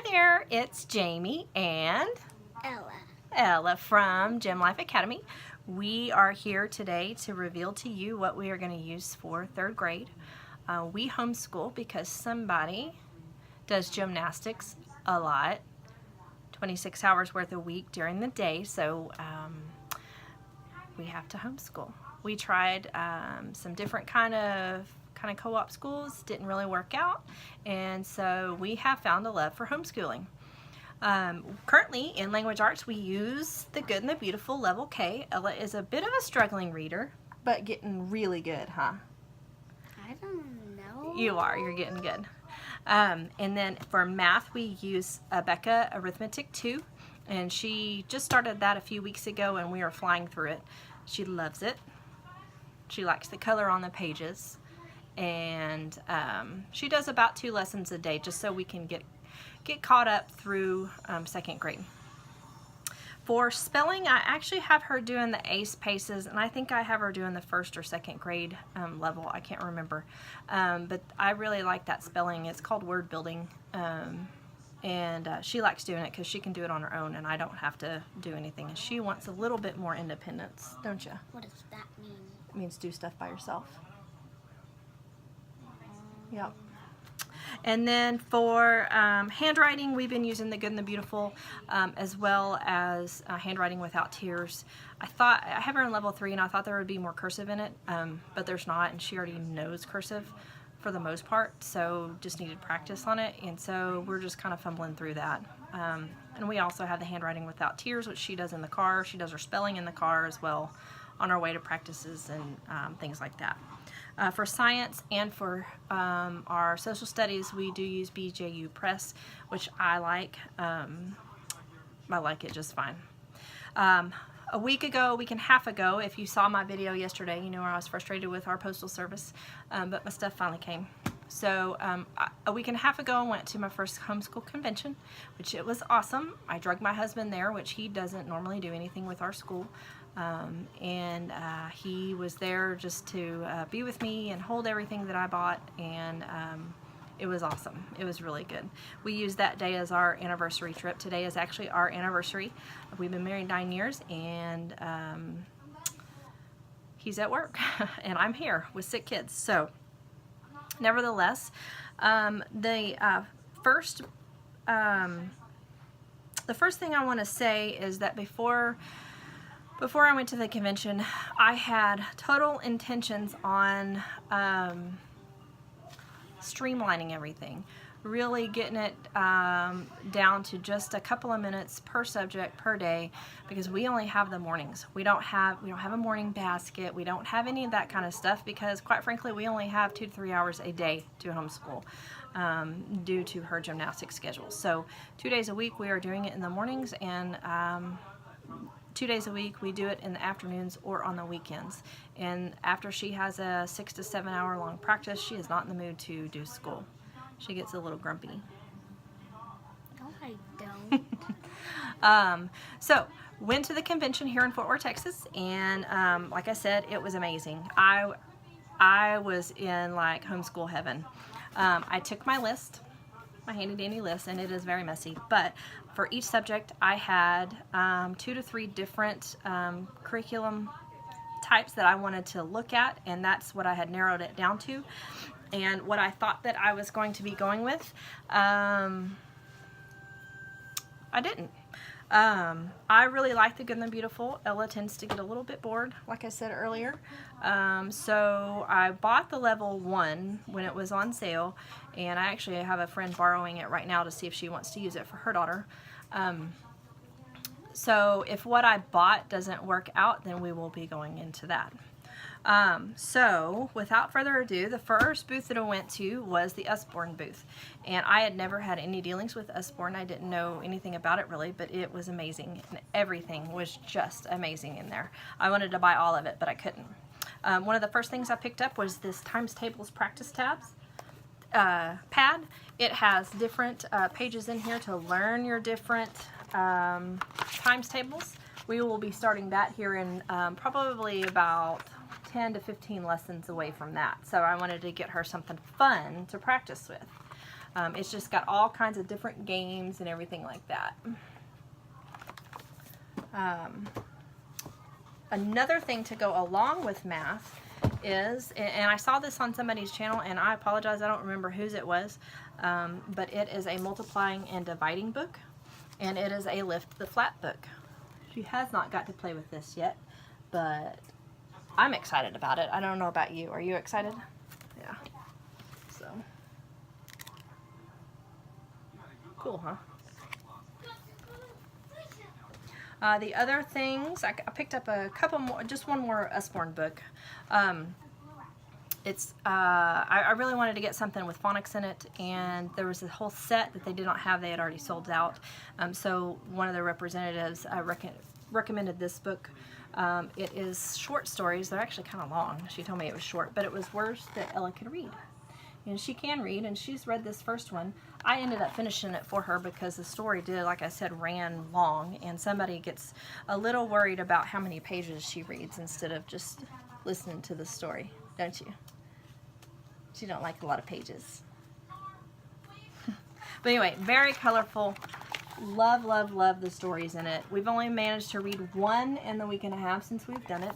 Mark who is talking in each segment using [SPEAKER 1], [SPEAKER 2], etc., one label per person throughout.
[SPEAKER 1] there, it's Jamie and Ella from Gem Life Academy. We are here today to reveal to you what we are going to use for third grade. We homeschool because somebody does gymnastics a lot, 26 hours worth a week during the day, so we have to homeschool. We tried some different kind of co-op schools, didn't really work out, and so we have found a love for homeschooling. Currently in language arts we use the Good and the Beautiful level K. Ella is a bit of a struggling reader, but getting really good, huh?
[SPEAKER 2] I don't know.
[SPEAKER 1] You're getting good. And then for math we use Becca Arithmetic 2, and she just started that a few weeks ago and we are flying through it. She loves it. She likes the color on the pages, and she does about 2 lessons a day just so we can get caught up through second grade. For spelling, I actually have her doing the ACE paces, and I think I have her doing the first or second grade level. I can't remember, but I really like that spelling. It's called word building, and she likes doing it because she can do it on her own and I don't have to do anything. And she wants a little bit more independence, don't you?
[SPEAKER 2] What does that mean?
[SPEAKER 1] It means do stuff by yourself. Yep. And then for handwriting, we've been using the Good and the Beautiful, as well as handwriting without tears. I have her in level 3 and I thought there would be more cursive in it, but there's not, and she already knows cursive for the most part, so just needed practice on it, and so we're just kind of fumbling through that. And we also have the handwriting without tears, which she does in the car. She does her spelling in the car as well on our way to practices and things like that. For science and for our social studies, we do use BJU Press, which I like. I like it just fine. A week and a half ago, if you saw my video yesterday, you know where I was frustrated with our postal service, but my stuff finally came. So a week and a half ago, I went to my first homeschool convention, which it was awesome. I drugged my husband there, which he doesn't normally do anything with our school. And he was there just to be with me and hold everything that I bought, and it was awesome. It was really good. We used that day as our anniversary trip. Today is actually our anniversary. We've been married 9 years, and he's at work and I'm here with sick kids. So nevertheless, the first thing I want to say is that before I went to the convention, I had total intentions on streamlining everything, really getting it down to just a couple of minutes per subject per day, because we only have the mornings. We don't have a morning basket. We don't have any of that kind of stuff because, quite frankly, we only have 2 to 3 hours a day to homeschool due to her gymnastics schedule. So 2 days a week we are doing it in the mornings, and 2 days a week we do it in the afternoons or on the weekends. And after she has a 6 to 7 hour long practice, she is not in the mood to do school. She gets a little grumpy.
[SPEAKER 2] No, I don't.
[SPEAKER 1] So went to the convention here in Fort Worth, Texas, and like I said, it was amazing. I was in like homeschool heaven. I took my list, my handy dandy list, and it is very messy, but for each subject I had 2 to 3 different curriculum types that I wanted to look at, and that's what I had narrowed it down to. And what I thought that I was going to be going with, I didn't. I really like the Good and the Beautiful. Ella tends to get a little bit bored, like I said earlier. So I bought the level 1 when it was on sale, and I actually have a friend borrowing it right now to see if she wants to use it for her daughter. So if what I bought doesn't work out, then we will be going into that. So without further ado, the first booth that I went to was the Usborne booth, and I had never had any dealings with Usborne. I didn't know anything about it really, but it was amazing, and everything was just amazing in there. I wanted to buy all of it, but I couldn't. One of the first things I picked up was this times tables practice tabs pad. It has different pages in here to learn your different times tables. We will be starting that here in probably about 10 to 15 lessons away from that. So I wanted to get her something fun to practice with. It's just got all kinds of different games and everything like that. Another thing to go along with math is, and I saw this on somebody's channel, and I apologize, I don't remember whose it was, but it is a multiplying and dividing book, and it is a lift the flat book. She has not got to play with this yet, but I'm excited about it. I don't know about you. Are you excited? Yeah. So cool, huh? The other things, I picked up a couple more, just one more Usborne book. I really wanted to get something with phonics in it, and there was a whole set that they did not have. They had already sold out. So one of the representatives recommended this book. It is short stories. They're actually kind of long. She told me it was short, but it was words that Ella could read. And she can read, and she's read this first one. I ended up finishing it for her because the story did, like I said, ran long, and somebody gets a little worried about how many pages she reads instead of just listening to the story, don't you? She don't like a lot of pages. But anyway, very colorful. Love, love, love the stories in it. We've only managed to read one in the week and a half since we've done it,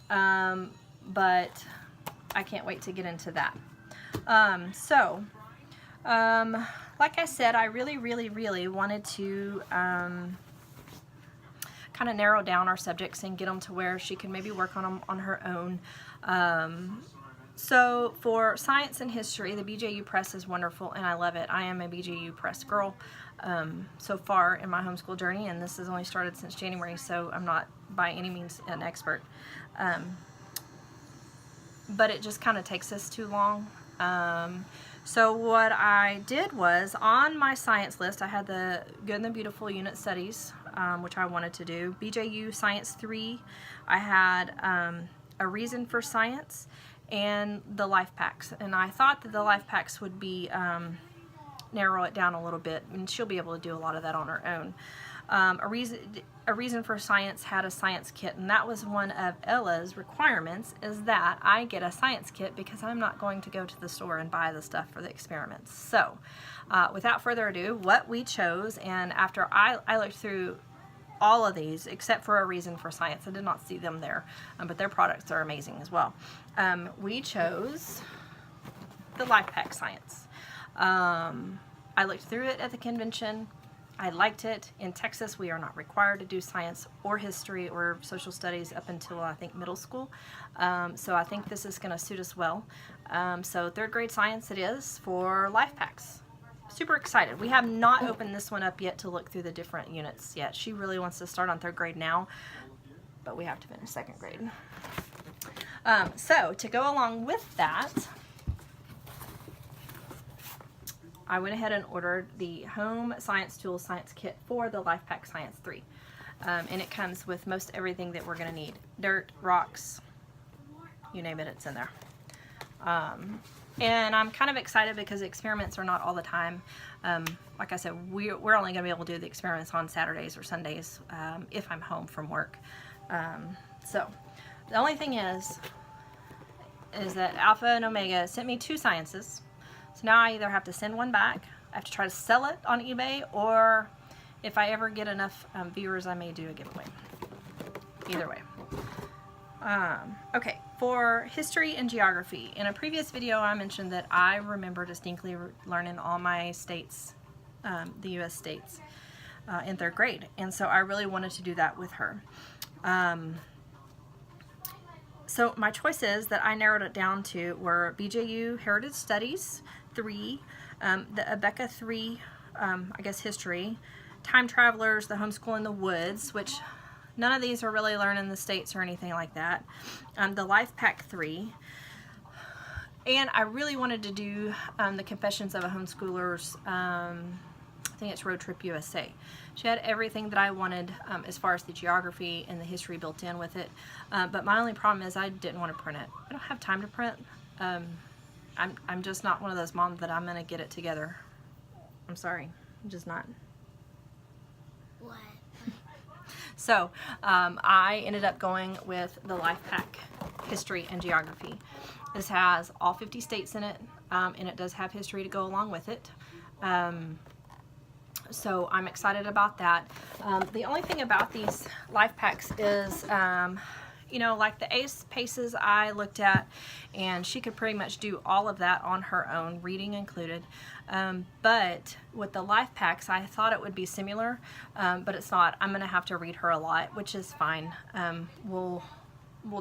[SPEAKER 1] but I can't wait to get into that. Like I said, I really, really, really wanted to kind of narrow down our subjects and get them to where she could maybe work on them on her own. So for science and history, the BJU Press is wonderful, and I love it. I am a BJU Press girl so far in my homeschool journey, and this has only started since January, so I'm not by any means an expert. But it just kind of takes us too long. So what I did was, on my science list, I had the Good and the Beautiful Unit Studies, which I wanted to do. BJU Science 3, I had A Reason for Science, and the Life Packs. And I thought that the Life Packs would be, narrow it down a little bit, and she'll be able to do a lot of that on her own. A Reason for Science had a science kit, and that was one of Ella's requirements, is that I get a science kit because I'm not going to go to the store and buy the stuff for the experiments. So without further ado, what we chose, and after I looked through all of these except for A Reason for Science, I did not see them there, but their products are amazing as well. We chose the Life Pack Science. I looked through it at the convention. I liked it. In Texas, we are not required to do science or history or social studies up until, I think, middle school. So I think this is going to suit us well. So third grade science it is for Life Packs. Super excited. We have not opened this one up yet to look through the different units yet. She really wants to start on third grade now, but we have to finish second grade. So to go along with that, I went ahead and ordered the Home Science Tools Science Kit for the Life Pack Science 3. And it comes with most everything that we're going to need. Dirt, rocks, you name it, it's in there. And I'm kind of excited because experiments are not all the time. Like I said, we're only going to be able to do the experiments on Saturdays or Sundays if I'm home from work. So the only thing is that Alpha and Omega sent me 2 sciences. So now I either have to send one back, I have to try to sell it on eBay, or if I ever get enough viewers, I may do a giveaway. Either way. Okay, for history and geography. In a previous video, I mentioned that I remember distinctly learning all my states, the U.S. states, in third grade. And so I really wanted to do that with her. So my choices that I narrowed it down to were BJU Heritage Studies 3, the Abeka 3, I guess history, Time Travelers, the Homeschool in the Woods, which none of these are really learned in the States or anything like that, the Life Pack 3, and I really wanted to do the Confessions of a Homeschooler's, I think it's Road Trip USA. She had everything that I wanted as far as the geography and the history built in with it, but my only problem is I didn't want to print it. I don't have time to print. I'm just not one of those moms that I'm going to get it together. I'm sorry. I'm just not.
[SPEAKER 2] What?
[SPEAKER 1] So I ended up going with the Life Pack History and Geography. This has all 50 states in it, and it does have history to go along with it. So I'm excited about that. The only thing about these life packs is, you know, like the ACE Paces I looked at, and she could pretty much do all of that on her own, reading included. But with the life packs, I thought it would be similar, but it's not. I'm going to have to read her a lot, which is fine. We'll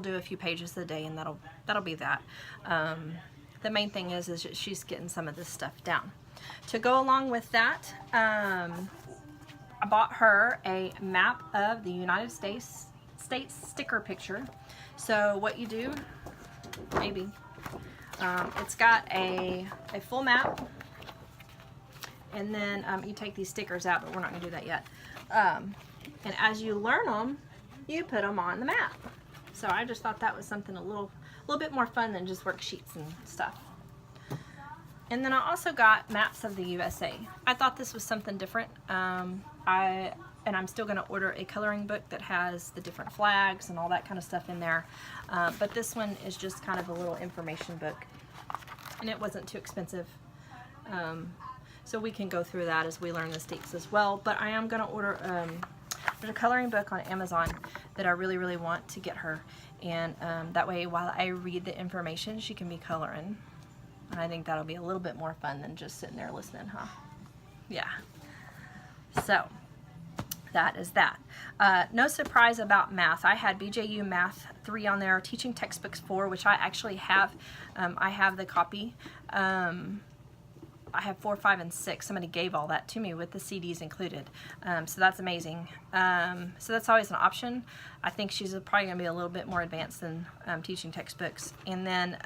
[SPEAKER 1] do a few pages a day, and that'll be that. The main thing is that she's getting some of this stuff down. To go along with that, I bought her a map of the United States sticker picture. So what you do, maybe, it's got a full map, and then you take these stickers out, but we're not going to do that yet. And as you learn them, you put them on the map. So I just thought that was something a little bit more fun than just worksheets and stuff. And then I also got maps of the USA. I thought this was something different. I'm still going to order a coloring book that has the different flags and all that kind of stuff in there. But this one is just kind of a little information book, and it wasn't too expensive. So we can go through that as we learn the states as well. But I am going to order there's a coloring book on Amazon that I really, really want to get her. And that way, while I read the information, she can be coloring. And I think that'll be a little bit more fun than just sitting there listening, huh? Yeah. So that is that. No surprise about math. I had BJU Math 3 on there, Teaching Textbooks 4, which I actually have. I have the copy. I have 4, 5, and 6. Somebody gave all that to me with the CDs included. So that's amazing. So that's always an option. I think she's probably going to be a little bit more advanced than teaching textbooks. And then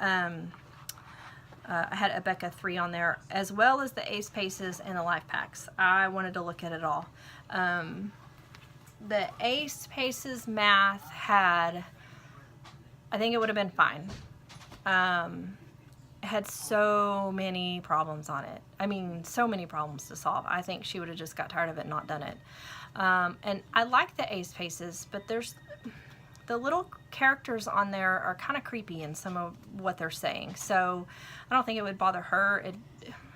[SPEAKER 1] I had a Becca 3 on there, as well as the ACE Paces and the Life Packs. I wanted to look at it all. The ACE Paces math had, I think it would have been fine. It had so many problems on it. I mean, so many problems to solve. I think she would have just got tired of it and not done it. And I like the ACE Paces, but the little characters on there are kind of creepy in some of what they're saying. So I don't think it would bother her.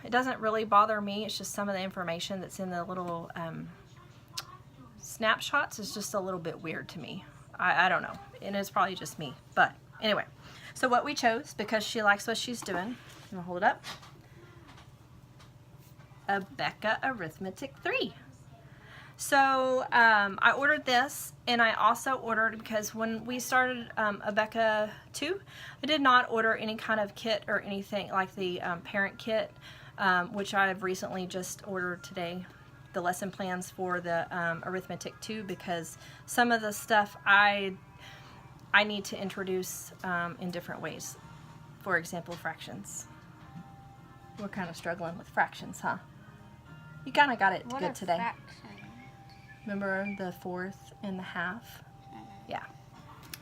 [SPEAKER 1] It doesn't really bother me. It's just some of the information that's in the little snapshots is just a little bit weird to me. I don't know. And it's probably just me. But anyway, so what we chose, because she likes what she's doing, I'm going to hold it up, a Becca Arithmetic 3. So I ordered this, and I also ordered, because when we started a Becca 2, I did not order any kind of kit or anything like the parent kit, which I've recently just ordered today, the lesson plans for the Arithmetic 2, because some of the stuff I need to introduce in different ways. For example, fractions. We're kind of struggling with fractions, huh? You kind of got it good today.
[SPEAKER 2] Fractions?
[SPEAKER 1] Remember the fourth and the half? Yeah.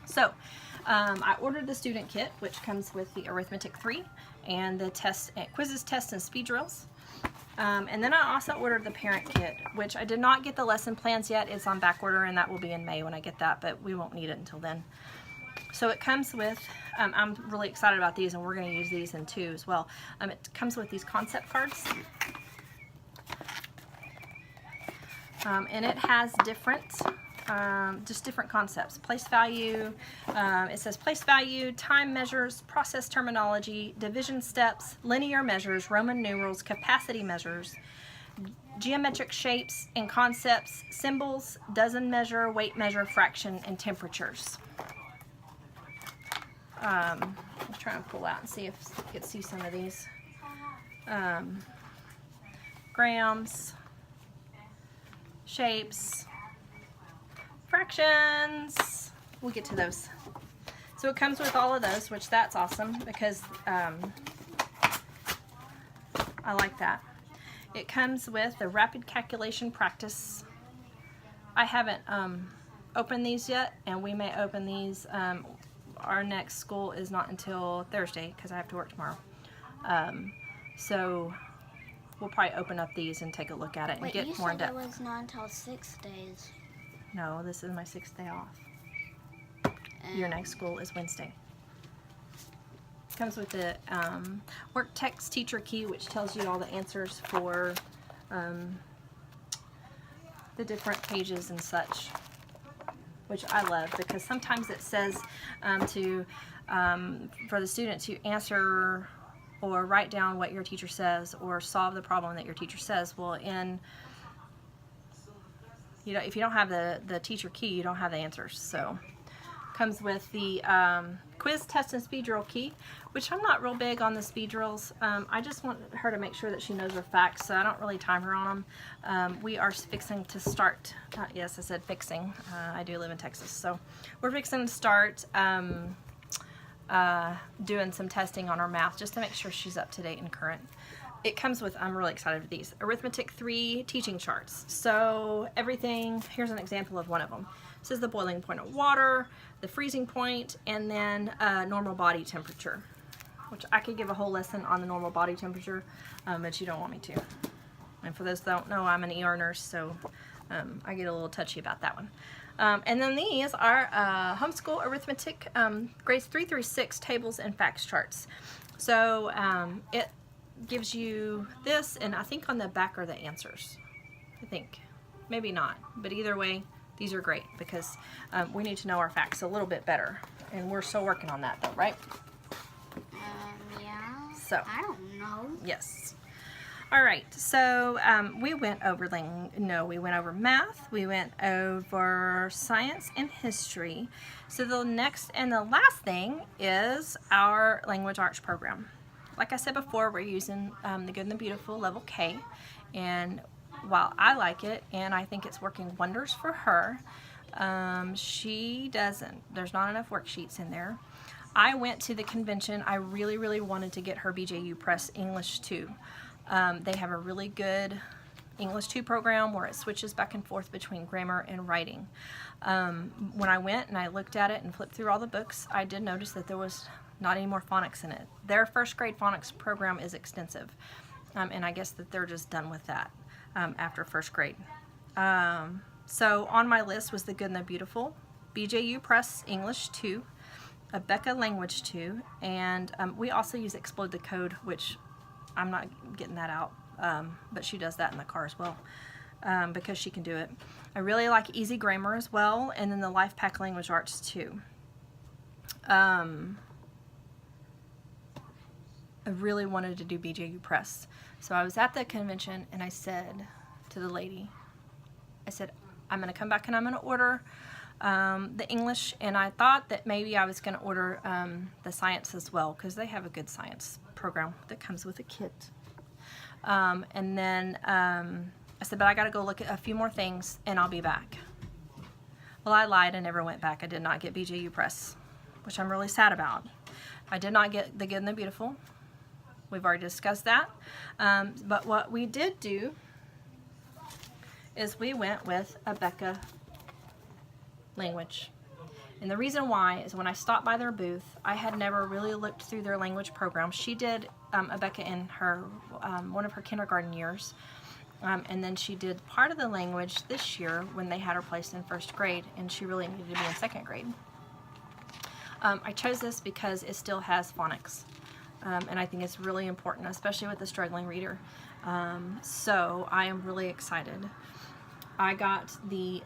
[SPEAKER 1] So I ordered the student kit, which comes with the Arithmetic 3 and the test, quizzes, tests, and speed drills. And then I also ordered the parent kit, which I did not get the lesson plans yet. It's on back order, and that will be in May when I get that, but we won't need it until then. So it comes with, I'm really excited about these, and we're going to use these in 2 as well. It comes with these concept cards. And it has different, just different concepts. Place value, it says place value, time measures, process terminology, division steps, linear measures, Roman numerals, capacity measures, geometric shapes and concepts, symbols, dozen measure, weight measure, fraction, and temperatures. I'll try and pull out and see if you can see some of these. Grams, shapes, fractions. We'll get to those. So it comes with all of those, which that's awesome, because I like that. It comes with the rapid calculation practice. I haven't opened these yet, and we may open these. Our next school is not until Thursday, because I have to work tomorrow. So we'll probably open up these and take a look at it and
[SPEAKER 2] Wait,
[SPEAKER 1] get more in depth.
[SPEAKER 2] you said it was not until 6 days.
[SPEAKER 1] No, this is my 6th day off. Your next school is Wednesday. comes with the work text teacher key, which tells you all the answers for the different pages and such, which I love, because sometimes it says for the student to answer or write down what your teacher says or solve the problem that your teacher says. Well, if you don't have the teacher key, you don't have the answers. So comes with the quiz, test, and speed drill key, which I'm not real big on the speed drills. I just want her to make sure that she knows her facts, so I don't really time her on them. We are fixing to start, yes, I said fixing. I do live in Texas, so we're fixing to start doing some testing on her math just to make sure she's up to date and current. It comes with, I'm really excited for these, Arithmetic 3 teaching charts. So everything, here's an example of one of them. This is the boiling point of water, the freezing point, and then normal body temperature, which I could give a whole lesson on the normal body temperature, but you don't want me to. And for those that don't know, I'm an ER nurse, so I get a little touchy about that one. And then these are homeschool arithmetic grades 3 through 6 tables and facts charts. So it gives you this, and I think on the back are the answers. I think, maybe not, but either way, these are great because we need to know our facts a little bit better, and we're still working on that though, right?
[SPEAKER 2] Yeah.
[SPEAKER 1] So
[SPEAKER 2] I don't know.
[SPEAKER 1] yes. All right, so we went over math, we went over science and history. So the next and the last thing is our language arts program. Like I said before, we're using the Good and the Beautiful level K, and while I like it and I think it's working wonders for her, she doesn't. There's not enough worksheets in there. I went to the convention. I really, really wanted to get her BJU Press English 2. They have a really good English 2 program where it switches back and forth between grammar and writing. When I went and I looked at it and flipped through all the books, I did notice that there was not any more phonics in it. Their first grade phonics program is extensive, and I guess that they're just done with that after first grade. So on my list was the Good and the Beautiful, BJU Press English 2, Becca Language 2, and we also use Explode the Code, which I'm not getting that out, but she does that in the car as well because she can do it. I really like Easy Grammar as well, and then the Life Pack Language Arts too. I really wanted to do BJU Press. So I was at the convention and I said to the lady, I said, I'm going to come back and I'm going to order the English, and I thought that maybe I was going to order the science as well because they have a good science program that comes with a kit. And then I said, but I got to go look at a few more things and I'll be back. Well, I lied and never went back. I did not get BJU Press, which I'm really sad about. I did not get the Good and the Beautiful. We've already discussed that. But what we did do is we went with a Becca Language. And the reason why is when I stopped by their booth, I had never really looked through their language program. She did a Becca in her one of her kindergarten years. And then she did part of the language this year when they had her placed in first grade, and she really needed to be in second grade. I chose this because it still has phonics. And I think it's really important, especially with the struggling reader. So I am really excited. I got the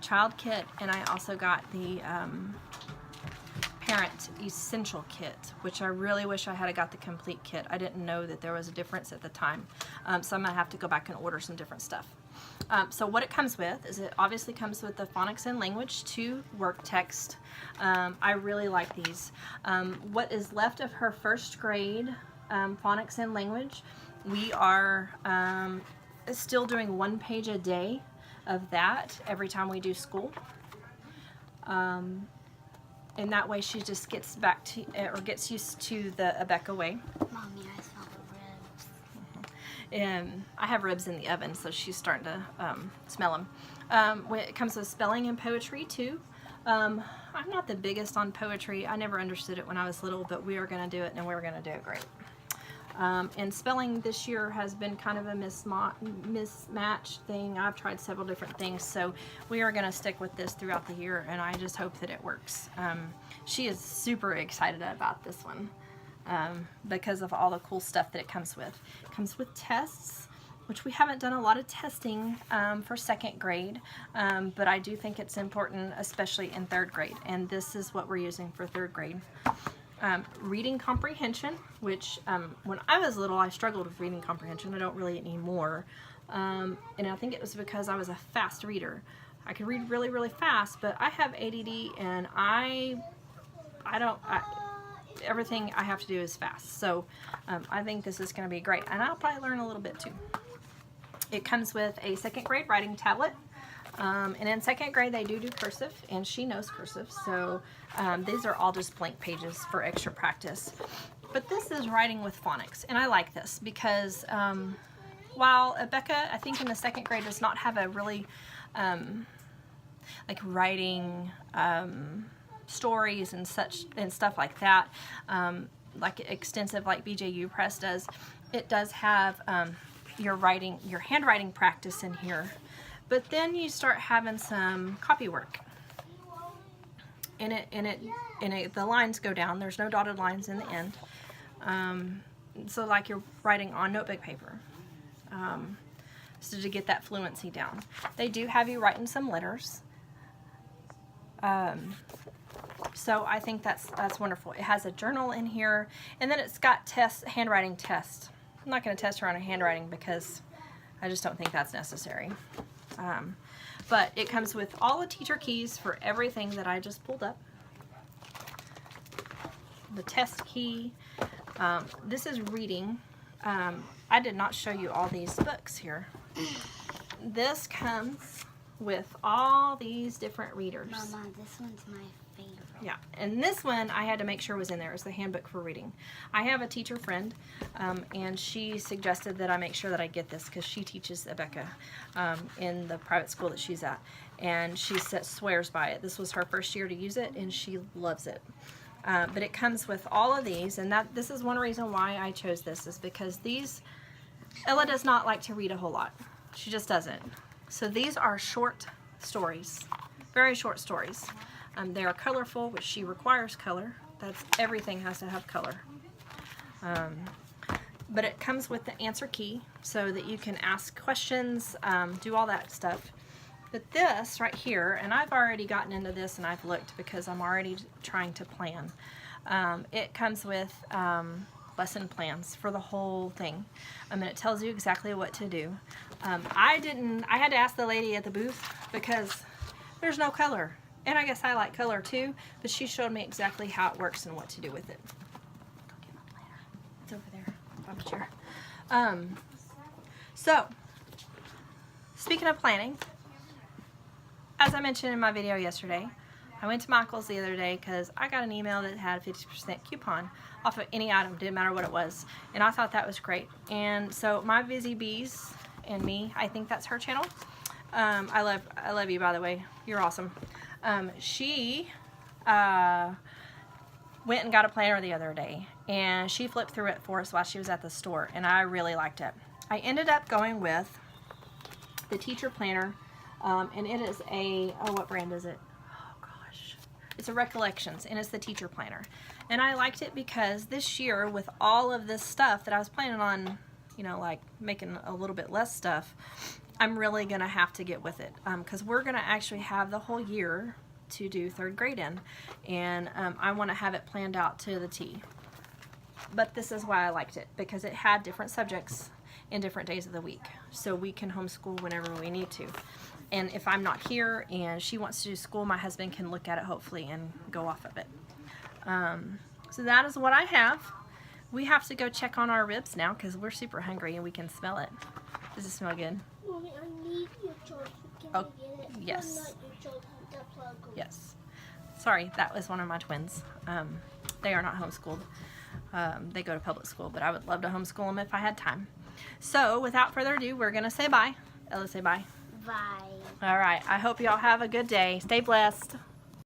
[SPEAKER 1] child kit, and I also got the parent essential kit, which I really wish I had got the complete kit. I didn't know that there was a difference at the time. So I'm going to have to go back and order some different stuff. So what it comes with is it obviously comes with the Phonics and Language 2 work text. I really like these. What is left of her first grade Phonics and Language, we are still doing 1 page a day of that every time we do school. And that way she just gets back to, or gets used to the Becca way.
[SPEAKER 2] Mommy, I saw the ribs.
[SPEAKER 1] And I have ribs in the oven, so she's starting to smell them. When it comes with spelling and poetry too. I'm not the biggest on poetry. I never understood it when I was little, but we are going to do it, and we're going to do it great. And spelling this year has been kind of a mismatch thing. I've tried several different things, so we are going to stick with this throughout the year, and I just hope that it works. She is super excited about this one. because of all the cool stuff that it comes with. It comes with tests, which we haven't done a lot of testing for 2nd grade, but I do think it's important, especially in 3rd grade, and this is what we're using for 3rd grade. Reading comprehension, which when I was little I struggled with reading comprehension. I don't really anymore, and I think it was because I was a fast reader. I could read really, really fast, but I have ADD, and everything I have to do is fast. So I think this is going to be great, and I'll probably learn a little bit too. It comes with a 2nd grade writing tablet, and in 2nd grade they do cursive, and she knows cursive, so these are all just blank pages for extra practice. But this is writing with phonics, and I like this because while Becca, I think in the 2nd grade, does not have a really like writing stories and such and stuff like that, like extensive like BJU Press does, it does have your handwriting practice in here. But then you start having some copy work. The lines go down. There's no dotted lines in the end. So like you're writing on notebook paper. So to get that fluency down. They do have you writing some letters. So I think that's wonderful. It has a journal in here, and then it's got handwriting tests. I'm not going to test her on a handwriting because I just don't think that's necessary. But it comes with all the teacher keys for everything that I just pulled up. The test key. This is reading. I did not show you all these books here. This comes with all these different readers.
[SPEAKER 2] Mama, this one's my favorite.
[SPEAKER 1] Yeah, and this one I had to make sure was in there. It's the handbook for reading. I have a teacher friend, and she suggested that I make sure that I get this because she teaches Becca in the private school that she's at, and she swears by it. This was her first year to use it, and she loves it. But it comes with all of these, and this is one reason why I chose this, is because Ella does not like to read a whole lot. She just doesn't. So these are short stories, very short stories. They are colorful, which she requires color. Everything has to have color. But it comes with the answer key so that you can ask questions, do all that stuff. But this right here, and I've already gotten into this and I've looked because I'm already trying to plan. It comes with lesson plans for the whole thing. And it tells you exactly what to do. I had to ask the lady at the booth because there's no color. And I guess I like color too, but she showed me exactly how it works and what to do with it. Go get my planner. It's over there on the chair. So, speaking of planning, as I mentioned in my video yesterday, I went to Michael's the other day because I got an email that had a 50% coupon off of any item, didn't matter what it was, and I thought that was great. And so my Busy Bees and me, I think that's her channel. I love you, by the way. You're awesome. She went and got a planner the other day, and she flipped through it for us while she was at the store, and I really liked it. I ended up going with the teacher planner, and it is what brand is it? Oh gosh, it's a Recollections, and it's the teacher planner. And I liked it because this year, with all of this stuff that I was planning on, like making a little bit less stuff, I'm really gonna have to get with it because we're gonna actually have the whole year to do 3rd grade in, and I want to have it planned out to the T. But this is why I liked it, because it had different subjects in different days of the week, so we can homeschool whenever we need to. And if I'm not here and she wants to do school, my husband can look at it hopefully and go off of it. So that is what I have. We have to go check on our ribs now because we're super hungry and we can smell it. Does it smell good?
[SPEAKER 2] Mommy, I need your charger. Can
[SPEAKER 1] Oh,
[SPEAKER 2] you get it?
[SPEAKER 1] yes.
[SPEAKER 2] I'm not your charger, the plug.
[SPEAKER 1] Yes. Sorry, that was one of my twins. They are not homeschooled. They go to public school, but I would love to homeschool them if I had time. So, without further ado, we're going to say bye. Ella, say bye.
[SPEAKER 2] Bye.
[SPEAKER 1] All right. I hope y'all have a good day. Stay blessed.